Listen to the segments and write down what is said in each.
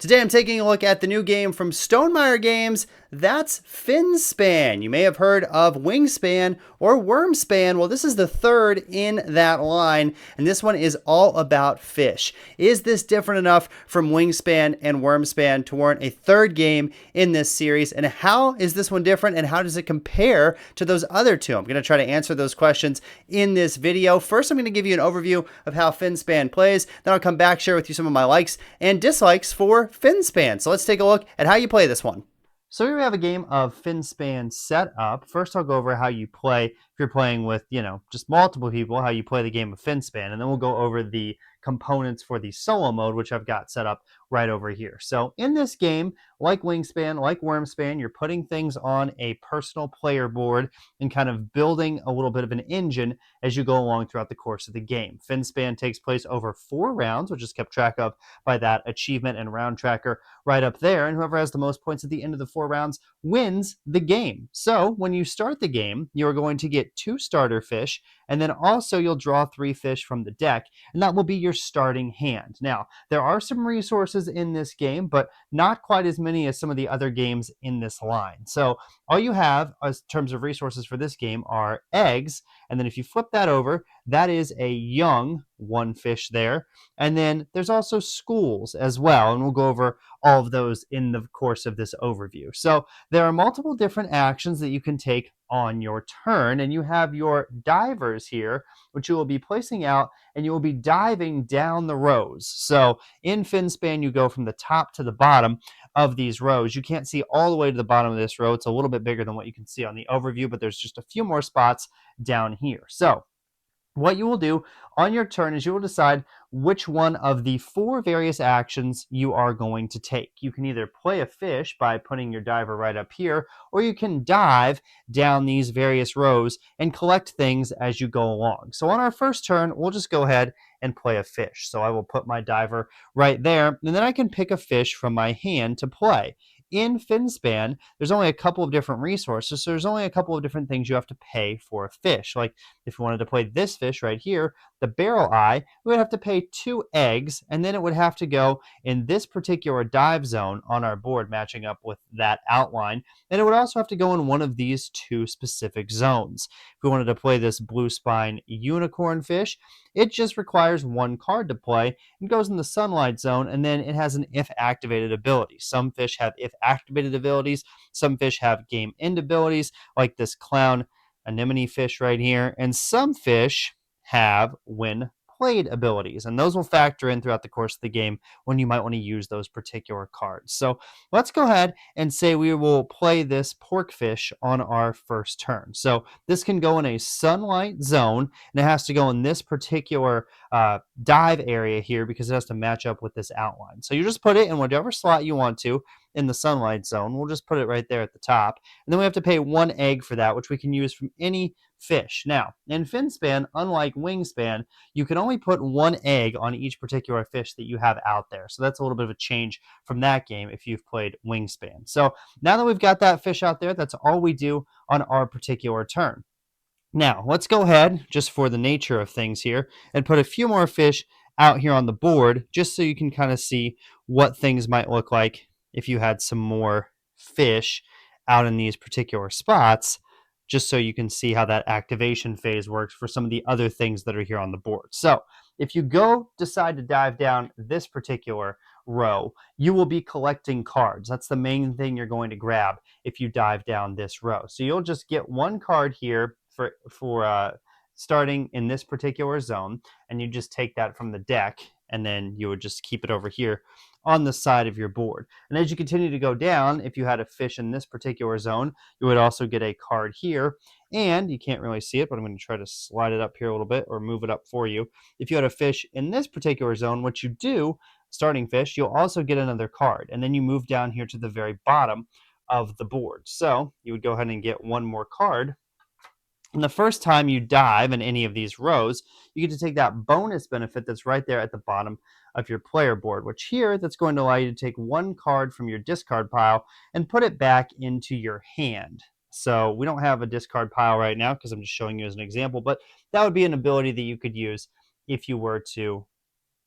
Today I'm taking a look at the new game from Stonemaier Games. That's Finspan. You may have heard of Wingspan or Wrymspan. Well, this is the third in that line, and this one is all about fish. Is this different enough from Wingspan and Wrymspan to warrant a third game in this series? And how is this one different, and how does it compare to those other two? I'm going to try to answer those questions in this video. First, I'm going to give you an overview of how Finspan plays. Then I'll come back, share with you some of my likes and dislikes for Finspan. So let's take a look at how you play this one. So here we have a game of Finspan set up. First, I'll go over how you play if you're playing with, just multiple people, how you play the game of Finspan. And then we'll go over the components for the solo mode, which I've got set up right over here. So in this game, like Wingspan, like Wrymspan, you're putting things on a personal player board and kind of building a little bit of an engine as you go along throughout the course of the game. Finspan takes place over 4 rounds, which is kept track of by that achievement and round tracker right up there. And whoever has the most points at the end of the 4 rounds wins the game. So when you start the game, you're going to get 2 starter fish, and then also you'll draw 3 fish from the deck, and that will be your starting hand. Now, there are some resources in this game, but not quite as many as some of the other games in this line. So all you have in terms of resources for this game are eggs, and then if you flip that over, that is a young 1 fish there. And then there's also schools as well, and we'll go over all of those in the course of this overview. So there are multiple different actions that you can take on your turn, and you have your divers here, which you will be placing out, and you will be diving down the rows. So in Finspan, you go from the top to the bottom of these rows. You can't see all the way to the bottom of this row. It's a little bit bigger than what you can see on the overview, but there's just a few more spots down here. So what you will do on your turn is you will decide which one of the 4 various actions you are going to take. You can either play a fish by putting your diver right up here, or you can dive down these various rows and collect things as you go along. So on our first turn, we'll just go ahead and play a fish. So I will put my diver right there, and then I can pick a fish from my hand to play. In Finspan, there's only a couple of different resources, so there's only a couple of different things you have to pay for a fish. Like if you wanted to play this fish right here, the barrel eye, we would have to pay 2 eggs, and then it would have to go in this particular dive zone on our board, matching up with that outline. And it would also have to go in one of these 2 specific zones. If we wanted to play this blue spine unicorn fish, it just requires 1 card to play and goes in the sunlight zone, and then it has an if activated ability. Some fish have if activated abilities, some fish have game end abilities, like this clown anemone fish right here, and some fish have when played abilities, and those will factor in throughout the course of the game when you might want to use those particular cards. So let's go ahead and say we will play this porkfish on our first turn. So this can go in a sunlight zone, and it has to go in this particular dive area here because it has to match up with this outline. So you just put it in whatever slot you want to in the sunlight zone. We'll just put it right there at the top, and then we have to pay 1 egg for that, which we can use from any fish. Now, in Finspan, unlike Wingspan, you can only put 1 egg on each particular fish that you have out there. So that's a little bit of a change from that game if you've played Wingspan. So now that we've got that fish out there, that's all we do on our particular turn. Now, let's go ahead, just for the nature of things here, and put a few more fish out here on the board, just so you can kind of see what things might look like if you had some more fish out in these particular spots, just so you can see how that activation phase works for some of the other things that are here on the board. So if you decide to dive down this particular row, you will be collecting cards. That's the main thing you're going to grab if you dive down this row. So you'll just get 1 card here for starting in this particular zone, and you just take that from the deck, and then you would just keep it over here on the side of your board. And as you continue to go down, if you had a fish in this particular zone, you would also get a card here, and you can't really see it, but I'm going to try to slide it up here a little bit or move it up for you. If you had a fish in this particular zone, what you do, starting fish, you'll also get another card, and then you move down here to the very bottom of the board. So you would go ahead and get 1 more card. And the first time you dive in any of these rows, you get to take that bonus benefit that's right there at the bottom of your player board, which here, that's going to allow you to take 1 card from your discard pile and put it back into your hand. So we don't have a discard pile right now because I'm just showing you as an example, but that would be an ability that you could use if you were to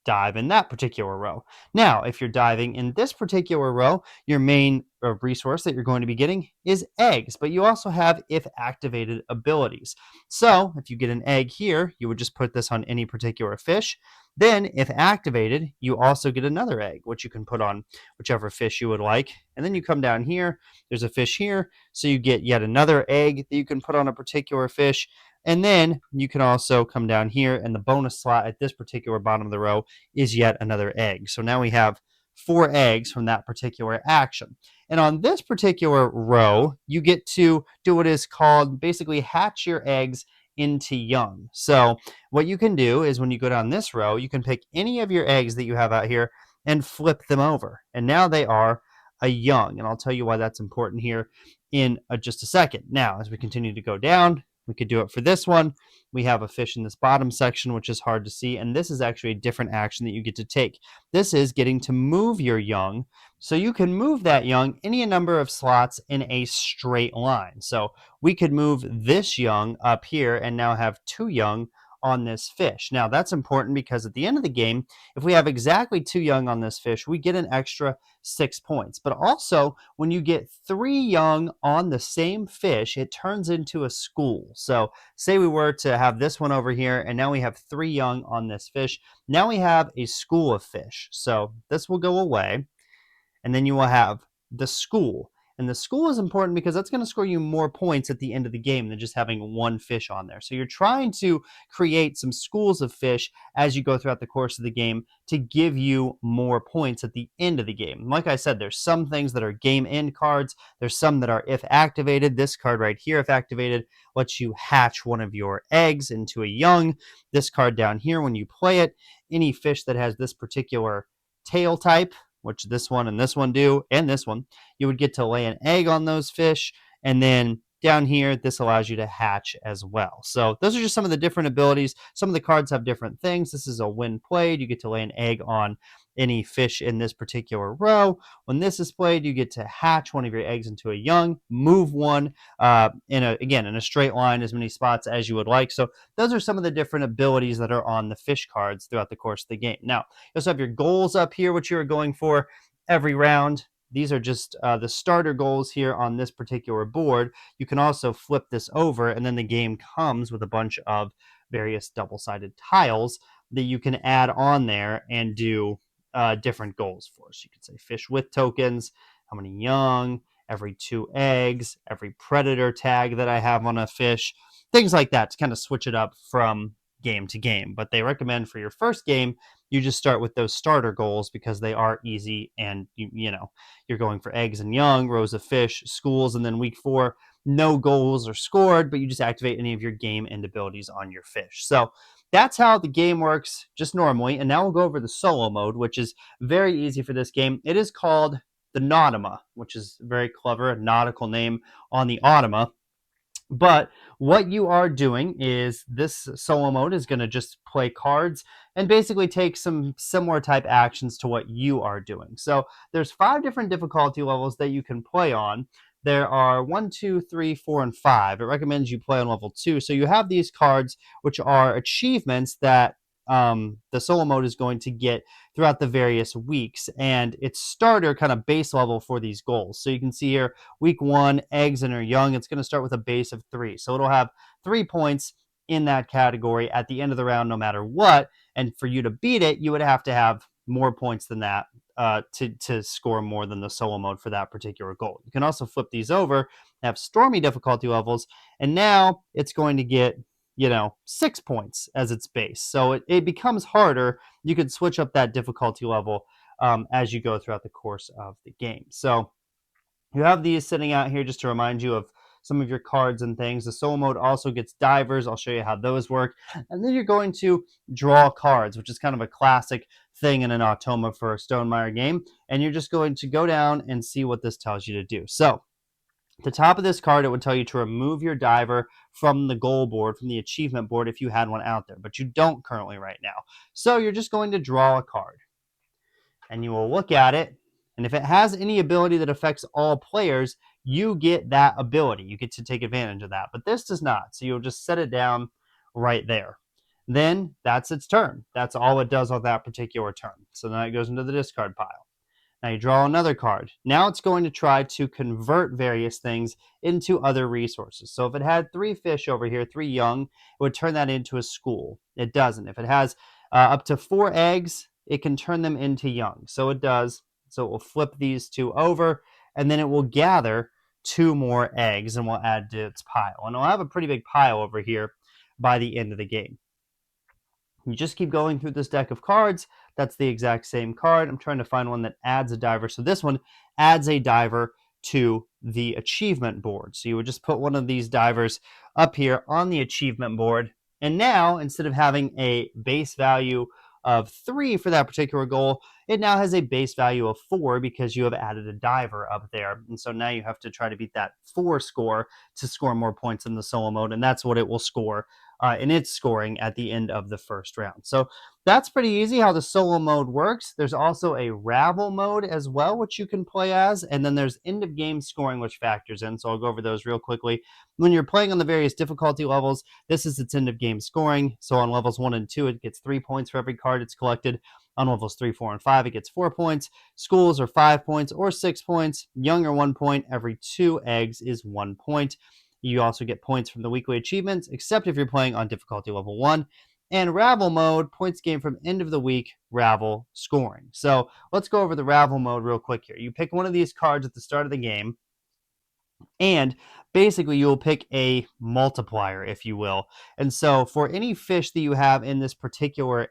dive in that particular row. Now, if you're diving in this particular row, your main resource that you're going to be getting is eggs, but you also have if activated abilities. So if you get an egg here, you would just put this on any particular fish. Then, if activated, you also get another egg, which you can put on whichever fish you would like. And then you come down here, there's a fish here, so you get yet another egg that you can put on a particular fish. And then you can also come down here, and the bonus slot at this particular bottom of the row is yet another egg. So now we have 4 eggs from that particular action. And on this particular row, you get to do what is called basically hatch your eggs into young. So what you can do is when you go down this row, you can pick any of your eggs that you have out here and flip them over. And now they are a young. And I'll tell you why that's important here in just a second. Now, as we continue to go down, we could do it for this one. We have a fish in this bottom section, which is hard to see. And this is actually a different action that you get to take. This is getting to move your young. So you can move that young any number of slots in a straight line. So we could move this young up here and now have 2 young on this fish. Now that's important because at the end of the game, if we have exactly 2 young on this fish, we get an extra 6 points. But also, when you get 3 young on the same fish, it turns into a school. So say we were to have this one over here, and now we have 3 young on this fish. Now we have a school of fish. So this will go away, and then you will have the school. And the school is important because that's going to score you more points at the end of the game than just having 1 fish on there. So you're trying to create some schools of fish as you go throughout the course of the game to give you more points at the end of the game. Like I said, there's some things that are game end cards. There's some that are if activated. This card right here, if activated, lets you hatch one of your eggs into a young. This card down here, when you play it, any fish that has this particular tail type, which this one and this one do, and this one, you would get to lay an egg on those fish. And then down here, this allows you to hatch as well. So those are just some of the different abilities. Some of the cards have different things. This is a when played. You get to lay an egg on any fish in this particular row. When this is played, you get to hatch one of your eggs into a young, move one in a straight line, as many spots as you would like. So those are some of the different abilities that are on the fish cards throughout the course of the game. Now, you also have your goals up here, which you are going for every round. These are just the starter goals here on this particular board. You can also flip this over, and then the game comes with a bunch of various double-sided tiles that you can add on there and do different goals for. So you could say fish with tokens, how many young, every 2 eggs, every predator tag that I have on a fish, things like that to kind of switch it up from game to game. But they recommend for your first game, you just start with those starter goals because they are easy, and you're going for eggs and young, rows of fish, schools, and then week 4, no goals are scored, but you just activate any of your game end abilities on your fish. So that's how the game works just normally. And now we'll go over the solo mode, which is very easy for this game. It is called the Nautima, which is very clever, a nautical name on the Automa. But what you are doing is this solo mode is going to just play cards and basically take some similar type actions to what you are doing. So there's 5 different difficulty levels that you can play on. There are 1, 2, 3, 4, and 5. It recommends you play on level 2. So you have these cards, which are achievements that the solo mode is going to get throughout the various weeks, and it's starter kind of base level for these goals. So you can see here, week 1, eggs and are young. It's going to start with a base of 3. So it'll have 3 points in that category at the end of the round, no matter what. And for you to beat it, you would have to have more points than that to score more than the solo mode for that particular goal. You can also flip these over, have stormy difficulty levels, and now it's going to get 6 points as its base. So it becomes harder. You could switch up that difficulty level as you go throughout the course of the game. So you have these sitting out here just to remind you of some of your cards and things. The solo mode also gets divers. I'll show you how those work. And then you're going to draw cards, which is kind of a classic thing in an Automa for a Stonemaier game. And you're just going to go down and see what this tells you to do. So at the top of this card, it would tell you to remove your diver from the goal board, from the achievement board, if you had one out there, but you don't currently right now. So you're just going to draw a card, and you will look at it, and if it has any ability that affects all players, you get that ability. You get to take advantage of that, but this does not, so you'll just set it down right there. then that's its turn. That's all it does on that particular turn. So then it goes into the discard pile. Now you draw another card. Now it's going to try to convert various things into other resources. So if it had 3 fish over here, 3 young, it would turn that into a school. It doesn't. If it has up to 4 eggs, it can turn them into young. So it does. So it will flip these 2 over, and then it will gather 2 more eggs and will add to its pile. And it'll have a pretty big pile over here by the end of the game. You just keep going through this deck of cards. That's the exact same card. I'm trying to find one that adds a diver. So this one adds a diver to the achievement board. So you would just put one of these divers up here on the achievement board. And now, instead of having a base value of 3 for that particular goal, it now has a base value of 4 because you have added a diver up there. And so now you have to try to beat that 4 score to score more points in the solo mode. And that's what it will score in its scoring at the end of the first round. So that's pretty easy how the solo mode works. There's also a Ravel mode as well, which you can play as. And then there's end of game scoring, which factors in. So I'll go over those real quickly. When you're playing on the various difficulty levels, this is its end of game scoring. So on levels 1 and 2, it gets 3 points for every card it's collected. On levels 3, 4, and 5, it gets 4 points. Schools are 5 points or 6 points. Young are 1 point. Every 2 eggs is 1 point. You also get points from the weekly achievements, except if you're playing on difficulty level 1. And Ravel mode, points gained from end of the week, Ravel scoring. So let's go over the Ravel mode real quick here. You pick one of these cards at the start of the game, and basically you will pick a multiplier, if you will. And so for any fish that you have in this particular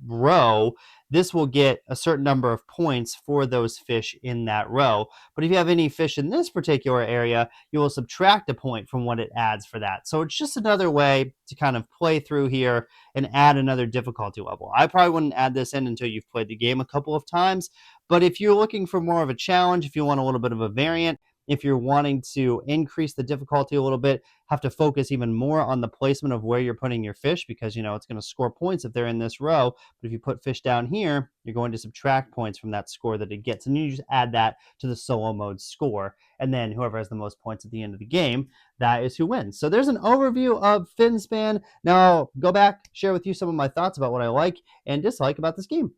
row, this will get a certain number of points for those fish in that row. But if you have any fish in this particular area, you will subtract a point from what it adds for that. So it's just another way to kind of play through here and add another difficulty level. I probably wouldn't add this in until you've played the game a couple of times. But if you're looking for more of a challenge, if you want a little bit of a variant, if you're wanting to increase the difficulty a little bit, have to focus even more on the placement of where you're putting your fish because, it's going to score points if they're in this row. But if you put fish down here, you're going to subtract points from that score that it gets. And you just add that to the solo mode score. And then whoever has the most points at the end of the game, that is who wins. So there's an overview of Finspan. Now I'll go back, share with you some of my thoughts about what I like and dislike about this game.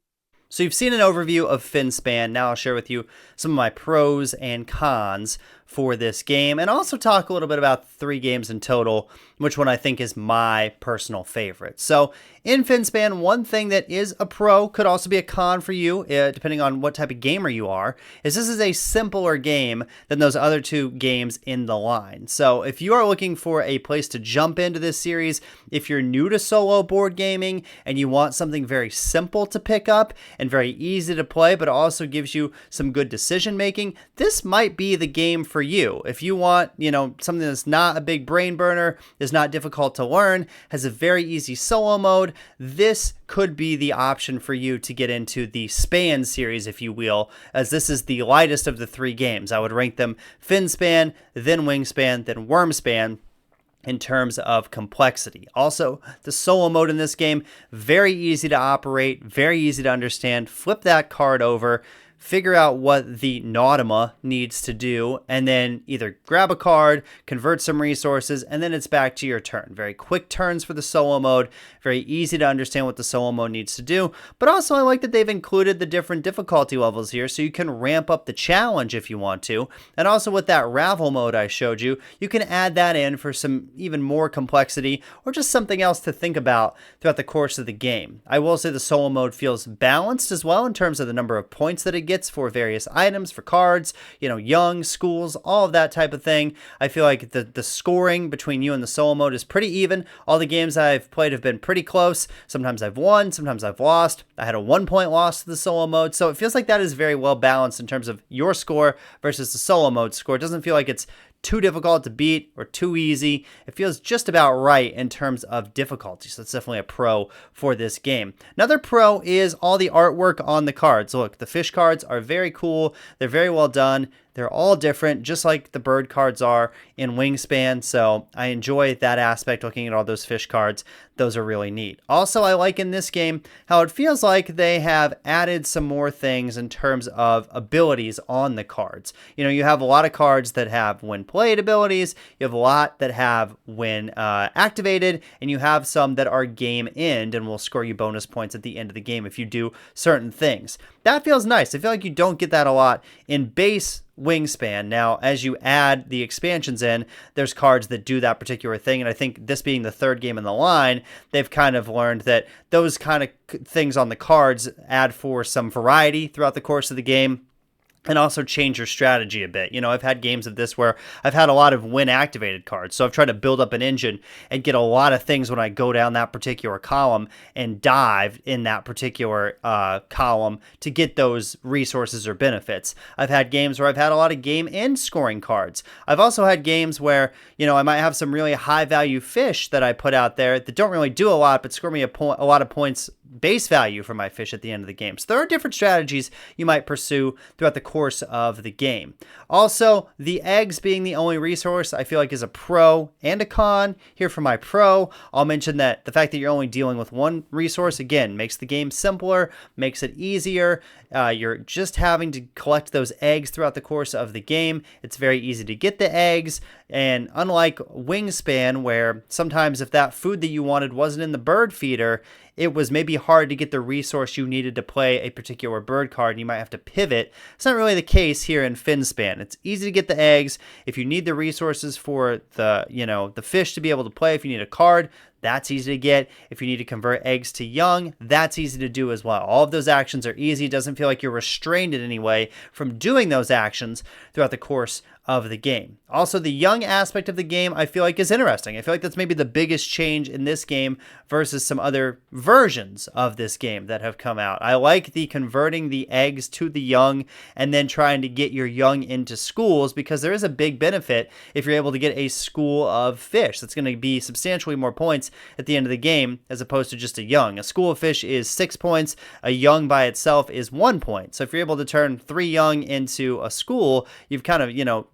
So you've seen an overview of Finspan. Now I'll share with you some of my pros and cons for this game, and also talk a little bit about 3 games in total, which one I think is my personal favorite. So in Finspan, one thing that is a pro, could also be a con for you, depending on what type of gamer you are, is this is a simpler game than those other 2 games in the line. So if you are looking for a place to jump into this series, if you're new to solo board gaming and you want something very simple to pick up and very easy to play, but also gives you some good decision making, this might be the game for you. If you want, something that's not a big brain burner, is not difficult to learn, has a very easy solo mode, this could be the option for you to get into the Span series, if you will, as this is the lightest of the 3 games. I would rank them Finspan, then Wingspan, then Wrymspan in terms of complexity. Also, the solo mode in this game, very easy to operate, very easy to understand. Flip that card over, figure out what the Nautima needs to do, and then either grab a card, convert some resources, and then it's back to your turn. Very quick turns for the solo mode, very easy to understand what the solo mode needs to do, but also I like that they've included the different difficulty levels here so you can ramp up the challenge if you want to, and also with that Ravel mode I showed you, you can add that in for some even more complexity or just something else to think about throughout the course of the game. I will say the solo mode feels balanced as well in terms of the number of points that it gets for various items, for cards, young, schools, all of that type of thing. I feel like the scoring between you and the solo mode is pretty even. All the games I've played have been pretty close. Sometimes I've won, sometimes I've lost. I had a 1-point loss to the solo mode, so it feels like that is very well balanced in terms of your score versus the solo mode score. It doesn't feel like it's too difficult to beat or too easy. It feels just about right in terms of difficulty. So that's definitely a pro for this game. Another pro is all the artwork on the cards. Look, the fish cards are very cool. They're very well done. They're all different, just like the bird cards are in Wingspan. So I enjoy that aspect, looking at all those fish cards. Those are really neat. Also, I like in this game how it feels like they have added some more things in terms of abilities on the cards. You know, you have a lot of cards that have when played abilities, you have a lot that have when activated, and you have some that are game end and will score you bonus points at the end of the game if you do certain things. That feels nice. I feel like you don't get that a lot in base Wingspan. Now, as you add the expansions in, there's cards that do that particular thing, and I think this being the third game in the line, they've kind of learned that those kind of things on the cards add for some variety throughout the course of the game, and also change your strategy a bit. You know, I've had games of this where I've had a lot of win activated cards. So I've tried to build up an engine and get a lot of things when I go down that particular column and dive in that particular column to get those resources or benefits. I've had games where I've had a lot of game end scoring cards. I've also had games where, you know, I might have some really high value fish that I put out there that don't really do a lot, but score me a lot of points base value for my fish at the end of the game. So there are different strategies you might pursue throughout the course of the game. Also, the eggs being the only resource, I feel like is a pro and a con. Here for my pro, I'll mention that the fact that you're only dealing with one resource, again, makes the game simpler, makes it easier. You're just having to collect those eggs throughout the course of the game. It's very easy to get the eggs, and unlike Wingspan, where sometimes if that food that you wanted wasn't in the bird feeder, it was maybe hard to get the resource you needed to play a particular bird card, and you might have to pivot. It's not really the case here in Finspan. It's easy to get the eggs. If you need the resources for the fish to be able to play, if you need a card, that's easy to get. If you need to convert eggs to young, that's easy to do as well. All of those actions are easy. It doesn't feel like you're restrained in any way from doing those actions throughout the course of the game. Also, the young aspect of the game I feel like is interesting. I feel like that's maybe the biggest change in this game versus some other versions of this game that have come out. I like the converting the eggs to the young and then trying to get your young into schools, because there is a big benefit if you're able to get a school of fish. That's going to be substantially more points at the end of the game as opposed to just a young. A school of fish is 6 points. A young by itself is 1 point. So if you're able to turn 3 young into a school, you've kind of,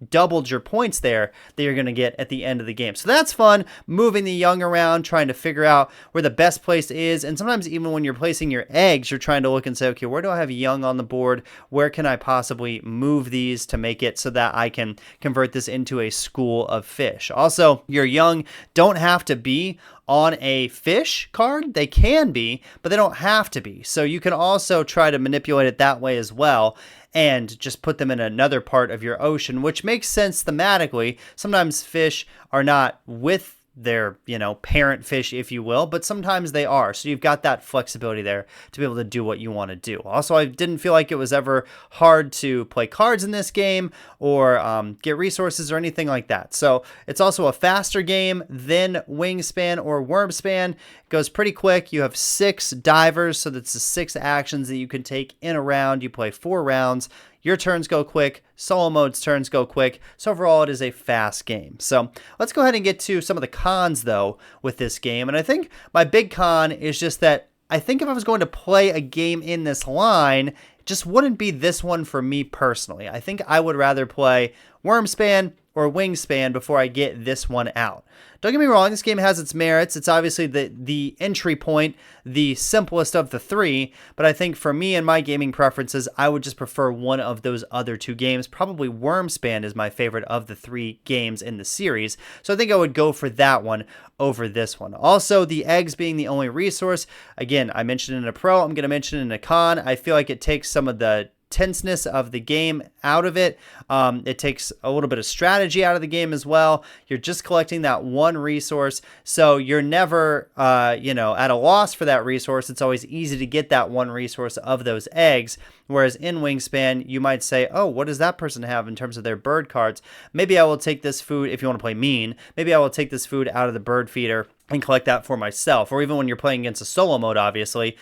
doubled your points there that you're going to get at the end of the game. So that's fun, moving the young around, trying to figure out where the best place is. And sometimes even when you're placing your eggs, you're trying to look and say, okay, where do I have young on the board? Where can I possibly move these to make it so that I can convert this into a school of fish? Also, your young don't have to be on a fish card. They can be, but they don't have to be. So you can also try to manipulate it that way as well, and just put them in another part of your ocean, which makes sense thematically. Sometimes fish are not with their, parent fish, if you will, but sometimes they are. So you've got that flexibility there to be able to do what you want to do. Also, I didn't feel like it was ever hard to play cards in this game or get resources or anything like that. So it's also a faster game than Wingspan or Wrymspan. It goes pretty quick. You have 6 divers, so that's the 6 actions that you can take in a round. You play 4 rounds. Your turns go quick, solo mode's turns go quick, so overall it is a fast game. So let's go ahead and get to some of the cons though with this game, and I think my big con is just that I think if I was going to play a game in this line, it just wouldn't be this one for me personally. I think I would rather play Wrymspan or Wingspan before I get this one out. Don't get me wrong, this game has its merits. It's obviously the entry point, the simplest of the 3, but I think for me and my gaming preferences, I would just prefer one of those other 2 games. Probably Wrymspan is my favorite of the 3 games in the series, so I think I would go for that one over this one. Also, the eggs being the only resource, again, I mentioned in a pro, I'm going to mention in a con. I feel like it takes some of the tenseness of the game out of it. It takes a little bit of strategy out of the game as well. You're just collecting that one resource, so you're never at a loss for that resource. It's always easy to get that one resource of those eggs, whereas in Wingspan you might say, oh, what does that person have in terms of their bird cards? Maybe I will take this food, if you want to play mean, maybe I will take this food out of the bird feeder and collect that for myself. Or even when you're playing against a solo mode, obviously,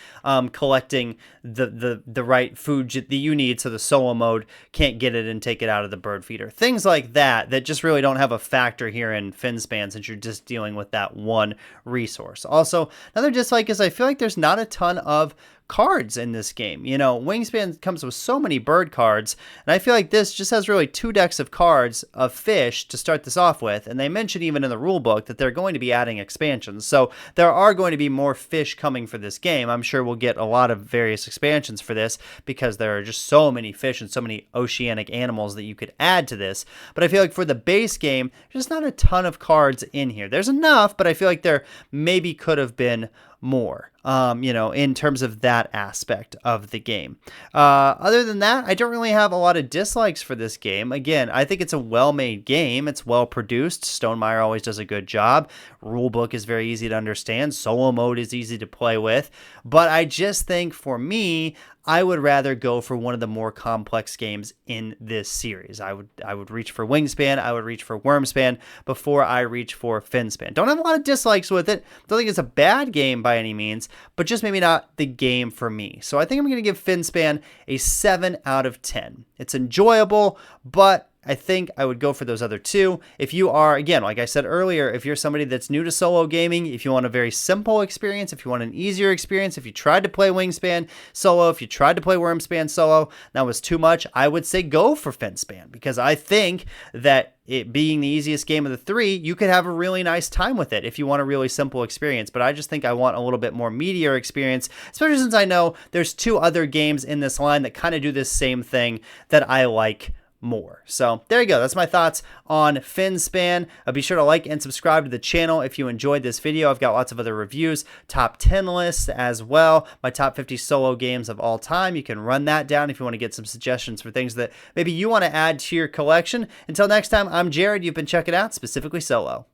collecting the right food that you need so the solo mode can't get it and take it out of the bird feeder. Things like that just really don't have a factor here in Finspan, since you're just dealing with that one resource. Also, another dislike is I feel like there's not a ton of cards in this game. You know, Wingspan comes with so many bird cards, and I feel like this just has really 2 decks of cards of fish to start this off with, and they mention even in the rule book that they're going to be adding expansions, so there are going to be more fish coming for this game. I'm sure we'll get a lot of various expansions for this because there are just so many fish and so many oceanic animals that you could add to this, but I feel like for the base game, there's just not a ton of cards in here. There's enough, but I feel like there maybe could have been more, you know, in terms of that aspect of the game. Other than that, I don't really have a lot of dislikes for this game. Again, I think it's a well-made game. It's well-produced. Stonemaier always does a good job. Rulebook is very easy to understand. Solo mode is easy to play with. But I just think for me, I would rather go for one of the more complex games in this series. I would reach for Wingspan, I would reach for Wrymspan before I reach for Finspan. Don't have a lot of dislikes with it. Don't think it's a bad game by any means, but just maybe not the game for me. So I think I'm going to give Finspan a 7 out of 10. It's enjoyable, but I think I would go for those other 2. If you are, again, like I said earlier, if you're somebody that's new to solo gaming, if you want a very simple experience, if you want an easier experience, if you tried to play Wingspan solo, if you tried to play Wrymspan solo, that was too much, I would say go for Finspan, because I think that it being the easiest game of the 3, you could have a really nice time with it if you want a really simple experience. But I just think I want a little bit more meatier experience, especially since I know there's 2 other games in this line that kind of do this same thing that I like more. So there you go. That's my thoughts on Finspan. Be sure to like and subscribe to the channel if you enjoyed this video. I've got lots of other reviews, top 10 lists as well, my top 50 solo games of all time. You can run that down if you want to get some suggestions for things that maybe you want to add to your collection. Until next time, I'm Jared. You've been checking out Specifically Solo.